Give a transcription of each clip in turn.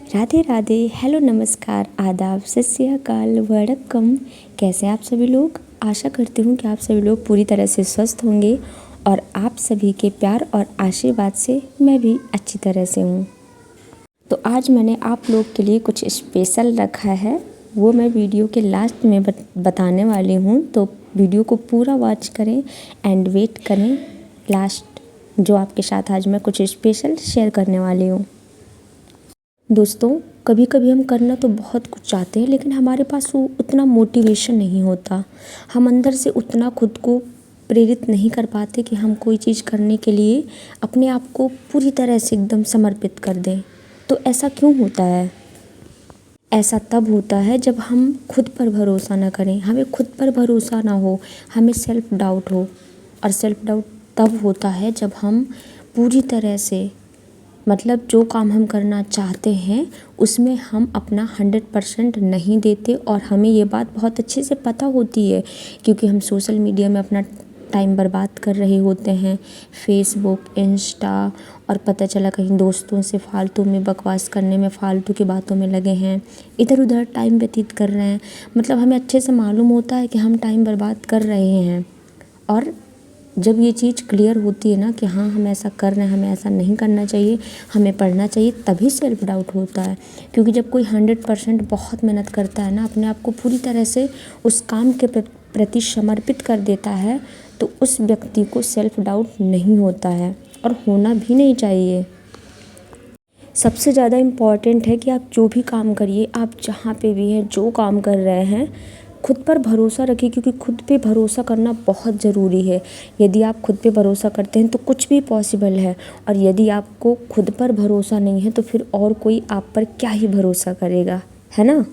Radhe Radhe, hello, नमस्कार, आदाब, सत श्री अकाल, वड़क्कम। कैसे हैं आप सभी लोग। आशा करती हूँ कि आप सभी लोग पूरी तरह से स्वस्थ होंगे और आप सभी के प्यार और आशीर्वाद से मैं भी अच्छी तरह से हूँ। तो आज मैंने आप लोग के लिए कुछ स्पेशल रखा है, वो मैं वीडियो के लास्ट में बताने वाली हूँ। तो वीडियो को पूरा वॉच करें एंड वेट करें लास्ट, जो आपके साथ आज मैं कुछ स्पेशल शेयर करने वाली हूँ। दोस्तों, कभी कभी हम करना तो बहुत कुछ चाहते हैं, लेकिन हमारे पास वो उतना मोटिवेशन नहीं होता। हम अंदर से उतना खुद को प्रेरित नहीं कर पाते कि हम कोई चीज़ करने के लिए अपने आप को पूरी तरह से एकदम समर्पित कर दें। तो ऐसा क्यों होता है? ऐसा तब होता है जब हम खुद पर भरोसा ना करें, हमें खुद पर भरोसा ना हो, हमें सेल्फ डाउट हो। और सेल्फ डाउट तब होता है जब हम पूरी तरह से, मतलब जो काम हम करना चाहते हैं उसमें हम अपना 100% नहीं देते। और हमें ये बात बहुत अच्छे से पता होती है, क्योंकि हम सोशल मीडिया में अपना टाइम बर्बाद कर रहे होते हैं, फेसबुक, इंस्टा, और पता चला कहीं दोस्तों से फालतू में बकवास करने में, फालतू की बातों में लगे हैं, इधर उधर टाइम व्यतीत कर रहे हैं। मतलब हमें अच्छे से मालूम होता है कि हम टाइम बर्बाद कर रहे हैं। और जब ये चीज़ क्लियर होती है ना कि हाँ, हम ऐसा कर रहे हैं, हमें ऐसा नहीं करना चाहिए, हमें पढ़ना चाहिए, तभी सेल्फ डाउट होता है। क्योंकि जब कोई 100% बहुत मेहनत करता है ना, अपने आप को पूरी तरह से उस काम के प्रति समर्पित कर देता है, तो उस व्यक्ति को सेल्फ डाउट नहीं होता है, और होना भी नहीं चाहिए। सबसे ज़्यादा इम्पॉर्टेंट है कि आप जो भी काम करिए, आप जहाँ पे भी हैं, जो काम कर रहे हैं, खुद पर भरोसा रखिए, क्योंकि खुद पे भरोसा करना बहुत ज़रूरी है। यदि आप खुद पे भरोसा करते हैं तो कुछ भी पॉसिबल है, और यदि आपको खुद पर भरोसा नहीं है तो फिर और कोई आप पर क्या ही भरोसा करेगा, है ना।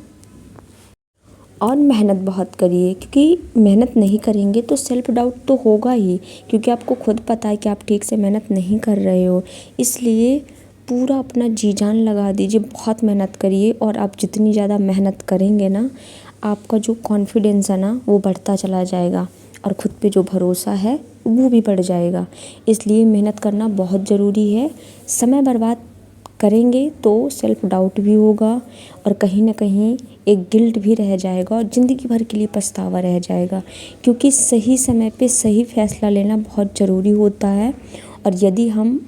और मेहनत बहुत करिए, क्योंकि मेहनत नहीं करेंगे तो सेल्फ डाउट तो होगा ही, क्योंकि आपको खुद पता है कि आप ठीक से मेहनत नहीं कर रहे हो। इसलिए पूरा अपना जी जान लगा दीजिए, बहुत मेहनत करिए। और आप जितनी ज़्यादा मेहनत करेंगे ना, आपका जो कॉन्फिडेंस है ना, वो बढ़ता चला जाएगा, और खुद पे जो भरोसा है वो भी बढ़ जाएगा। इसलिए मेहनत करना बहुत ज़रूरी है। समय बर्बाद करेंगे तो सेल्फ डाउट भी होगा, और कहीं ना कहीं एक गिल्ट भी रह जाएगा, और ज़िंदगी भर के लिए पछतावा रह जाएगा। क्योंकि सही समय पे सही फैसला लेना बहुत ज़रूरी होता है, और यदि हम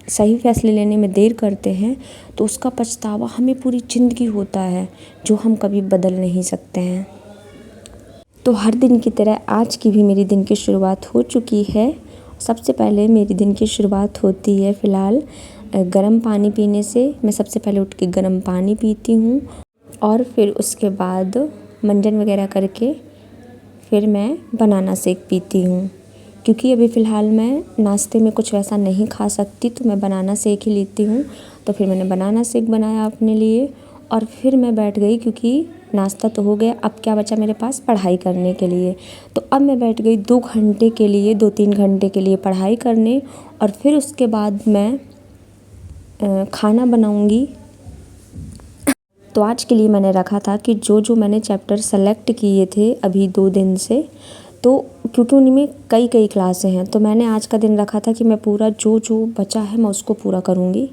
सही फैसले लेने में देर करते हैं तो उसका पछतावा हमें पूरी ज़िंदगी होता है, जो हम कभी बदल नहीं सकते हैं। तो हर दिन की तरह आज की भी मेरी दिन की शुरुआत हो चुकी है। सबसे पहले मेरी दिन की शुरुआत होती है फ़िलहाल गर्म पानी पीने से। मैं सबसे पहले उठ के गर्म पानी पीती हूँ, और फिर उसके बाद मंजन वगैरह करके फिर मैं बनाना शेक पीती हूँ। क्योंकि अभी फ़िलहाल मैं नाश्ते में कुछ वैसा नहीं खा सकती, तो मैं बनाना शेक ही लेती हूँ। तो फिर मैंने बनाना शेक बनाया अपने लिए, और फिर मैं बैठ गई, क्योंकि नाश्ता तो हो गया, अब क्या बचा मेरे पास, पढ़ाई करने के लिए। तो अब मैं बैठ गई 2 घंटे के लिए, 2-3 घंटे के लिए पढ़ाई करने, और फिर उसके बाद मैं खाना बनाऊंगी। तो आज के लिए मैंने रखा था कि जो जो मैंने चैप्टर सेलेक्ट किए थे अभी 2 दिन से, तो क्योंकि उनमें कई कई क्लासें हैं, तो मैंने आज का दिन रखा था कि मैं पूरा जो जो बचा है मैं उसको पूरा करूँगी।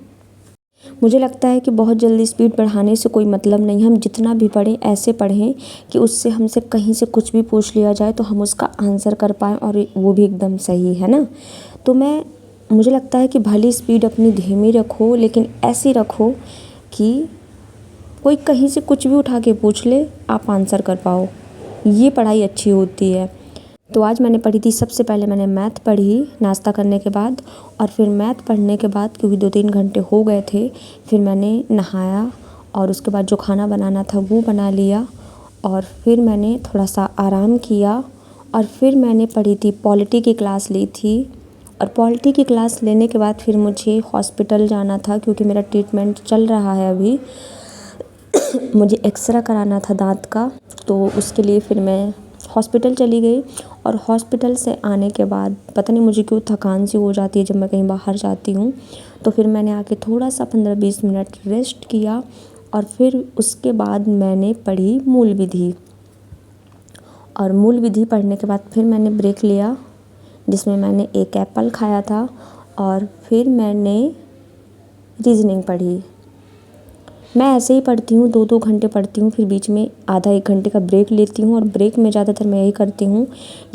मुझे लगता है कि बहुत जल्दी स्पीड बढ़ाने से कोई मतलब नहीं। हम जितना भी पढ़ें, ऐसे पढ़ें कि उससे हमसे कहीं से कुछ भी पूछ लिया जाए तो हम उसका आंसर कर पाएँ, और वो भी एकदम सही, है ना। तो मुझे लगता है कि भले स्पीड अपनी धीमी रखो, लेकिन ऐसी रखो कि कोई कहीं से कुछ भी उठा के पूछ ले, आप आंसर कर पाओ। ये पढ़ाई अच्छी होती है। तो आज मैंने पढ़ी थी, सबसे पहले मैंने मैथ पढ़ी नाश्ता करने के बाद, और फिर मैथ पढ़ने के बाद क्योंकि 2-3 घंटे हो गए थे, फिर मैंने नहाया, और उसके बाद जो खाना बनाना था वो बना लिया, और फिर मैंने थोड़ा सा आराम किया, और फिर मैंने पढ़ी थी, पॉलिटी की क्लास ली थी। और पॉलिटी की क्लास लेने के बाद फिर मुझे हॉस्पिटल जाना था, क्योंकि मेरा ट्रीटमेंट चल रहा है अभी। मुझे एक्सरे कराना था दांत का, तो उसके लिए फिर मैं हॉस्पिटल चली गई। और हॉस्पिटल से आने के बाद पता नहीं मुझे क्यों थकान सी हो जाती है जब मैं कहीं बाहर जाती हूँ। तो फिर मैंने आके थोड़ा सा 15-20 मिनट रेस्ट किया, और फिर उसके बाद मैंने पढ़ी मूल विधि। और मूल विधि पढ़ने के बाद फिर मैंने ब्रेक लिया, जिसमें मैंने एक एप्पल खाया था, और फिर मैंने रीजनिंग पढ़ी। मैं ऐसे ही पढ़ती हूँ, 2-2 घंटे पढ़ती हूँ, फिर बीच में आधा 1 घंटे का ब्रेक लेती हूँ और ब्रेक में ज़्यादातर मैं यही करती हूँ,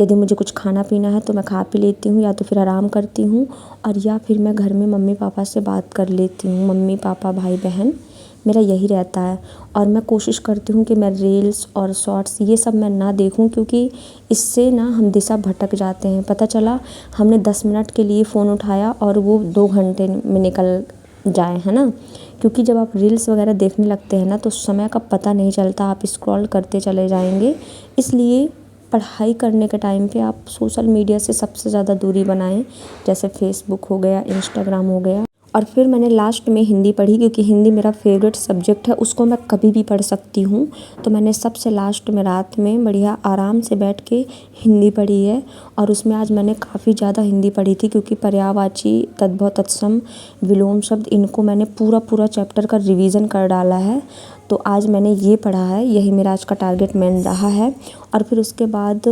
यदि मुझे कुछ खाना पीना है तो मैं खा पी लेती हूँ या तो फिर आराम करती हूँ और या फिर मैं घर में मम्मी पापा से बात कर लेती हूँ। मम्मी पापा भाई बहन मेरा यही रहता है और मैं कोशिश करती हूँ कि मैं रील्स और शॉर्ट्स ये सब मैं ना देखूँ, क्योंकि इससे ना हम दिशा भटक जाते हैं। पता चला हमने 10 मिनट के लिए फ़ोन उठाया और वो 2 घंटे में निकल जाए, है ना। क्योंकि जब आप रील्स वगैरह देखने लगते हैं ना तो समय का पता नहीं चलता, आप स्क्रॉल करते चले जाएंगे। इसलिए पढ़ाई करने के टाइम पे आप सोशल मीडिया से सबसे ज़्यादा दूरी बनाएं, जैसे फेसबुक हो गया, इंस्टाग्राम हो गया। और फिर मैंने लास्ट में हिंदी पढ़ी, क्योंकि हिंदी मेरा फेवरेट सब्जेक्ट है, उसको मैं कभी भी पढ़ सकती हूँ। तो मैंने सबसे लास्ट में रात में बढ़िया आराम से बैठ के हिंदी पढ़ी है और उसमें आज मैंने काफ़ी ज़्यादा हिंदी पढ़ी थी, क्योंकि पर्यायवाची, तद्भव, तत्सम, विलोम शब्द, इनको मैंने पूरा चैप्टर का रिवीजन कर डाला है। तो आज मैंने ये पढ़ा है, यही मेरा आज का टारगेट मेन रहा है। और फिर उसके बाद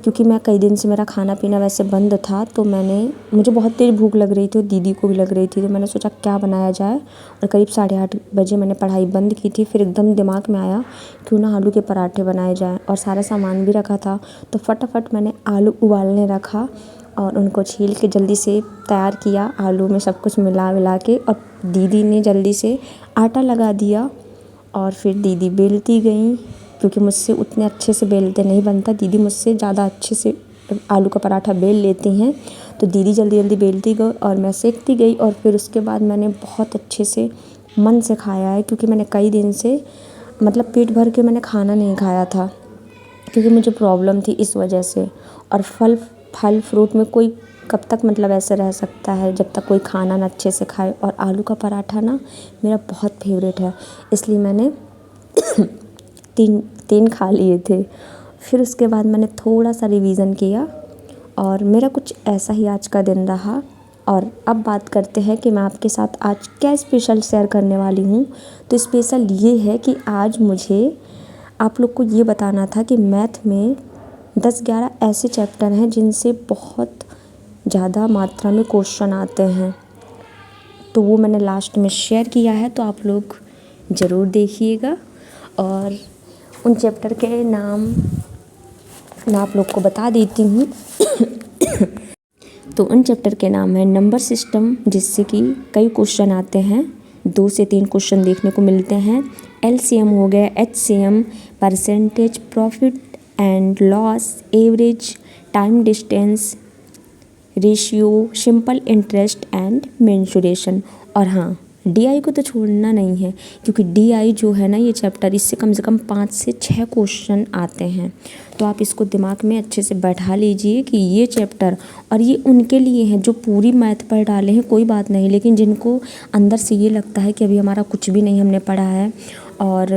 क्योंकि मैं कई दिन से मेरा खाना पीना वैसे बंद था, तो मुझे बहुत तेज़ भूख लग रही थी और दीदी को भी लग रही थी, तो मैंने सोचा क्या बनाया जाए। और करीब 8:30 बजे मैंने पढ़ाई बंद की थी। फिर एकदम दिमाग में आया क्यों ना आलू के पराठे बनाए जाएँ, और सारा सामान भी रखा था। तो फटाफट मैंने आलू उबालने रखा और उनको छील के जल्दी से तैयार किया, आलू में सब कुछ मिला विला के। और दीदी ने जल्दी से आटा लगा दिया और फिर दीदी बेलती गई, क्योंकि मुझसे उतने अच्छे से बेलते नहीं बनता, दीदी मुझसे ज़्यादा अच्छे से आलू का पराठा बेल लेती हैं। तो दीदी जल्दी जल्दी बेलती गई और मैं सेकती गई। और फिर उसके बाद मैंने बहुत अच्छे से मन से खाया है, क्योंकि मैंने कई दिन से मतलब पेट भर के मैंने खाना नहीं खाया था, क्योंकि मुझे प्रॉब्लम थी इस वजह से। और फल फ्रूट में कोई कब तक मतलब ऐसे रह सकता है जब तक कोई खाना ना अच्छे से खाए। और आलू का पराठा ना मेरा बहुत फेवरेट है, इसलिए मैंने तीन खा लिए थे। फिर उसके बाद मैंने थोड़ा सा रिवीज़न किया और मेरा कुछ ऐसा ही आज का दिन रहा। और अब बात करते हैं कि मैं आपके साथ आज क्या स्पेशल शेयर करने वाली हूँ। तो स्पेशल ये है कि आज मुझे आप लोग को ये बताना था कि मैथ में 10-11 ऐसे चैप्टर हैं जिनसे बहुत ज़्यादा मात्रा में क्वेश्चन आते हैं। तो वो मैंने लास्ट में शेयर किया है, तो आप लोग ज़रूर देखिएगा। और उन चैप्टर के नाम मैं आप लोग को बता देती हूँ। तो उन चैप्टर के नाम है नंबर सिस्टम, जिससे कि कई क्वेश्चन आते हैं, 2 से 3 क्वेश्चन देखने को मिलते हैं। LCM हो गया, HCM, percentage, profit and loss, average, time distance, ratio, simple interest and mensuration. और हाँ, DI को तो छोड़ना नहीं है, क्योंकि DI जो है ना ये चैप्टर, इससे कम से कम 5 से 6 क्वेश्चन आते हैं। तो आप इसको दिमाग में अच्छे से बैठा लीजिए कि ये चैप्टर, और ये उनके लिए हैं जो पूरी मैथ पढ़ डाले हैं, कोई बात नहीं, लेकिन जिनको अंदर से ये लगता है कि अभी हमारा कुछ भी नहीं हमने पढ़ा है और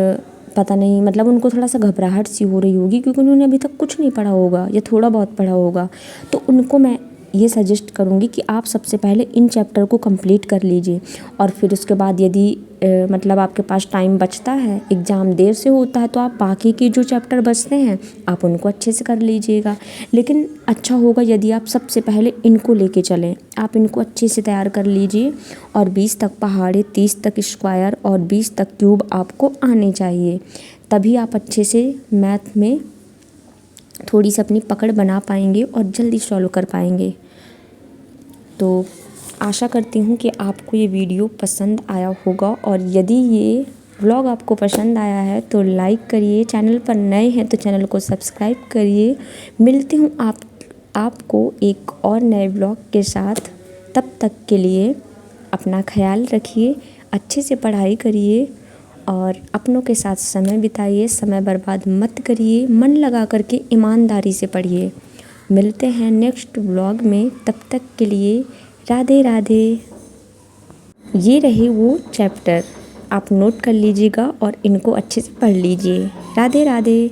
पता नहीं, मतलब उनको थोड़ा सा घबराहट सी हो रही होगी, क्योंकि उन्होंने अभी तक कुछ नहीं पढ़ा होगा या थोड़ा बहुत पढ़ा होगा। तो उनको मैं ये सजेस्ट करूँगी कि आप सबसे पहले इन चैप्टर को कंप्लीट कर लीजिए। और फिर उसके बाद यदि मतलब आपके पास टाइम बचता है, एग्ज़ाम देर से होता है, तो आप बाकी के जो चैप्टर बचते हैं आप उनको अच्छे से कर लीजिएगा। लेकिन अच्छा होगा यदि आप सबसे पहले इनको लेके चलें, आप इनको अच्छे से तैयार कर लीजिए। और 20 तक पहाड़े, 30 तक स्क्वायर और 20 तक क्यूब आपको आने चाहिए, तभी आप अच्छे से मैथ में थोड़ी सी अपनी पकड़ बना पाएंगे और जल्दी सॉल्व कर पाएंगे। तो आशा करती हूँ कि आपको ये वीडियो पसंद आया होगा, और यदि ये व्लॉग आपको पसंद आया है तो लाइक करिए, चैनल पर नए हैं तो चैनल को सब्सक्राइब करिए। मिलती हूँ आपको एक और नए व्लॉग के साथ। तब तक के लिए अपना ख्याल रखिए, अच्छे से पढ़ाई करिए और अपनों के साथ समय बिताइए, समय बर्बाद मत करिए, मन लगा करके ईमानदारी से पढ़िए। मिलते हैं नेक्स्ट व्लॉग में, तब तक के लिए राधे राधे। ये रहे वो चैप्टर, आप नोट कर लीजिएगा और इनको अच्छे से पढ़ लीजिए। राधे राधे।